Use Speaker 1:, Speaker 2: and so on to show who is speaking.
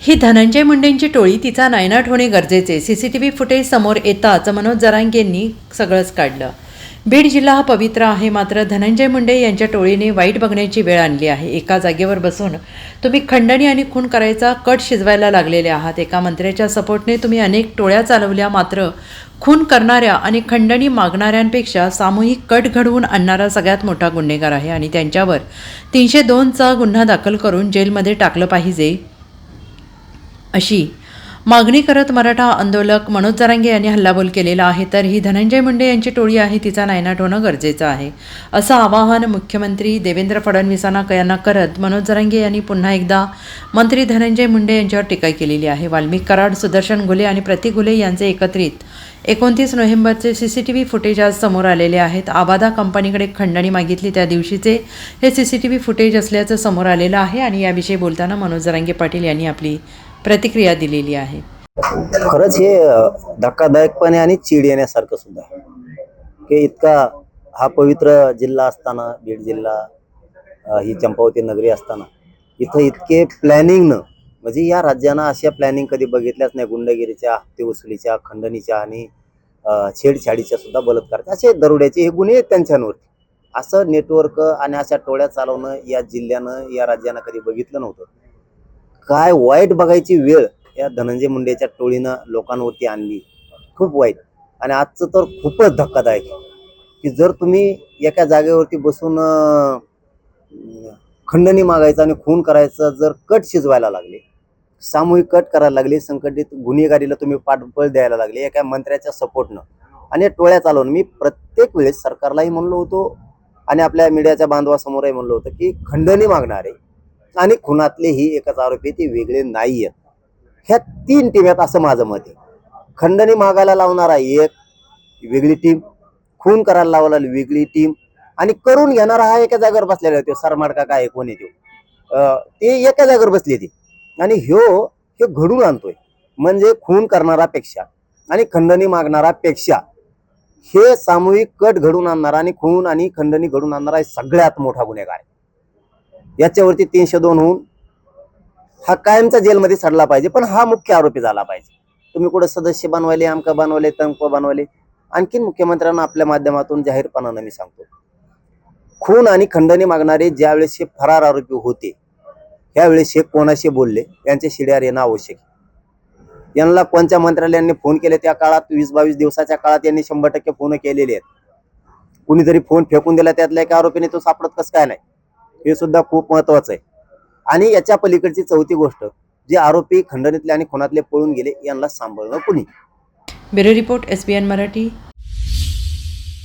Speaker 1: ही धनंजय मुंडेंची टोळी तिचा नायनाट होणे गरजेचे. सीसीटीव्ही फुटेज समोर येताच मनोज जरांगेंनी सगळंच काढलं. बीड जिल्हा हा पवित्र आहे, मात्र धनंजय मुंडे यांच्या टोळीने वाईट बघण्याची वेळ आणली आहे. एका जागेवर बसून तुम्ही खंडणी आणि खून करायचा कट शिजवायला लागलेले आहात. एका मंत्र्याच्या सपोर्टने तुम्ही अनेक टोळ्या चालवल्या, मात्र खून करणाऱ्या आणि खंडणी मागणाऱ्यांपेक्षा सामूहिक कट घडवून आणणारा सगळ्यात मोठा गुन्हेगार आहे आणि त्यांच्यावर 302चा गुन्हा दाखल करून जेलमध्ये टाकलं पाहिजे अशी मागणी करत मराठा आंदोलक मनोज जरांगे यांनी हल्लाबोल केलेला आहे. तर ही धनंजय मुंडे यांची टोळी आहे, तिचा नायनाट होणं गरजेचं आहे, असं आवाहन मुख्यमंत्री देवेंद्र फडणवीसांना करत मनोज जरांगे यांनी पुन्हा एकदा मंत्री धनंजय मुंडे यांच्यावर टीका केलेली आहे. वाल्मिक कराड, सुदर्शन घुले आणि प्रतीक घुले यांचे एकत्रित 29 नोव्हेंबरचे सीसीटीव्ही फुटेज आज समोर आलेले आहेत. आबादा कंपनीकडे खंडणी मागितली त्या दिवशीचे हे सीसीटीव्ही फुटेज असल्याचं समोर आलेलं आहे आणि याविषयी बोलताना मनोज जरांगे पाटील यांनी आपली प्रतिक्रिया दिलेली आहे.
Speaker 2: खरंच हे धक्कादायकपणे आणि चीड येण्यासारखं सुद्धा आहे की इतका हा पवित्र जिल्हा असताना, बीड जिल्हा ही चंपावती नगरी असताना इथं इतके प्लॅनिंगनं, म्हणजे या राज्यानं अशा प्लॅनिंग कधी बघितल्याच नाही. गुंडगिरीच्या, हप्ते वसुलीच्या, खंडणीच्या आणि छेडछाडीच्या सुद्धा बलात्काराच्या असे दरोड्याचे हे गुन्हे आहेत त्यांच्यावरती. असं नेटवर्क आणि अशा टोळ्या चालवणं या जिल्ह्यानं, या राज्यानं कधी बघितलं नव्हतं. काय वाईट बघायची वेळ या धनंजय मुंडेच्या टोळीनं लोकांवरती आणली, खूप वाईट. आणि आजचं तर खूपच धक्कादायक की जर तुम्ही एका जागेवरती बसून खंडणी मागायचं आणि खून करायचं जर कट शिजवायला लागले, सामूहिक कट करायला लागले, संघटित गुन्हेगारीला तुम्ही पाठबळ द्यायला लागले एका मंत्र्याच्या सपोर्टनं आणि टोळ्या चालवून, मी प्रत्येक वेळेस सरकारलाही म्हणलो होतो आणि आपल्या मीडियाच्या बांधवासमोरही म्हणलो होतं की खंडणी मागणारे आणि खुनातले ही एकच आरोपी, ते वेगळे नाही आहेत. ह्या 3 टीम आहेत असं माझं मत आहे. खंडणी मागायला लावणारा एक वेगळी टीम, खून करायला लावलेली वेगळी टीम आणि करून घेणारा हा एका जागेवर बसलेला आहे. तो सरमाड का काय कोण आहे ते एका जागेवर बसले ते आणि हे घडून आणतोय. म्हणजे खून करणारापेक्षा आणि खंडणी मागणारापेक्षा हे सामूहिक कट घडून आणणारा आणि खून आणि खंडणी घडून आणणारा सगळ्यात मोठा गुन्हेगार आहे. याच्यावरती 302 होऊन हा कायमचा जेलमध्ये सडला पाहिजे, पण हा मुख्य आरोपी झाला पाहिजे. तुम्ही कुठं सदस्य बनवले, आमका बनवले, तमक बनवले. आणखीन मुख्यमंत्र्यांना आपल्या माध्यमातून जाहीरपणानं मी सांगतो, खून आणि खंडणी मागणारे ज्यावेळेस हे फरार आरोपी होते त्यावेळेस हे कोणाशी बोलले यांचे शिड्यार येणं आवश्यक आहे. यांना कोणत्या मंत्रालयांनी फोन केले त्या काळात, 20-22 दिवसाच्या काळात यांनी 100% फोन केलेले आहेत. कुणीतरी फोन फेकून दिला त्यातल्या एका आरोपीने तो सापडत कसं काय नाही, हे सुद्धा खूप महत्वाचं आहे. आणि याच्या पलीकडची चौथी गोष्ट, जे आरोपी खंडणीतले आणि खुनातले पळून गेले यांना सांभाळणं कुणी.
Speaker 1: Bureau report, SBN Marathi.